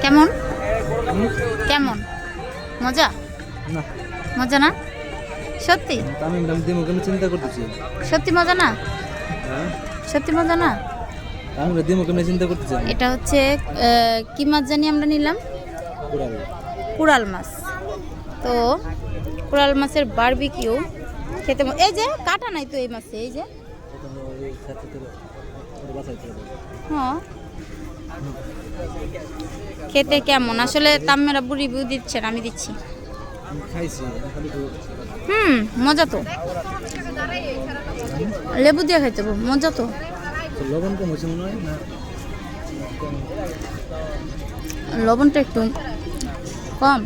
কেমন কেমন মজা? না মজা না? সত্যি আমি চিন্তা করতেছি। সত্যি মজা না? সত্যি মজা না? আমি কেমন চিন্তা করতেছি। এটা হচ্ছে কি মাছ জানি আমরা নিলাম? কুড়াল মাছ। তো কুড়াল মাছের বারবিকিউ খেতে এই যে কাটা নাই তো এই মাছে, এই যে হ্যাঁ খেতে কেমন আসলে তাম্মেরা বুড়ি রিভিউ দিচ্ছেন, আমি দিচ্ছি। মজা তো, লেবু দিয়ে খাইতে হবে, মজা তো। লবণ কম হয়েছে মনে হয় না? লবণটা একটু কম।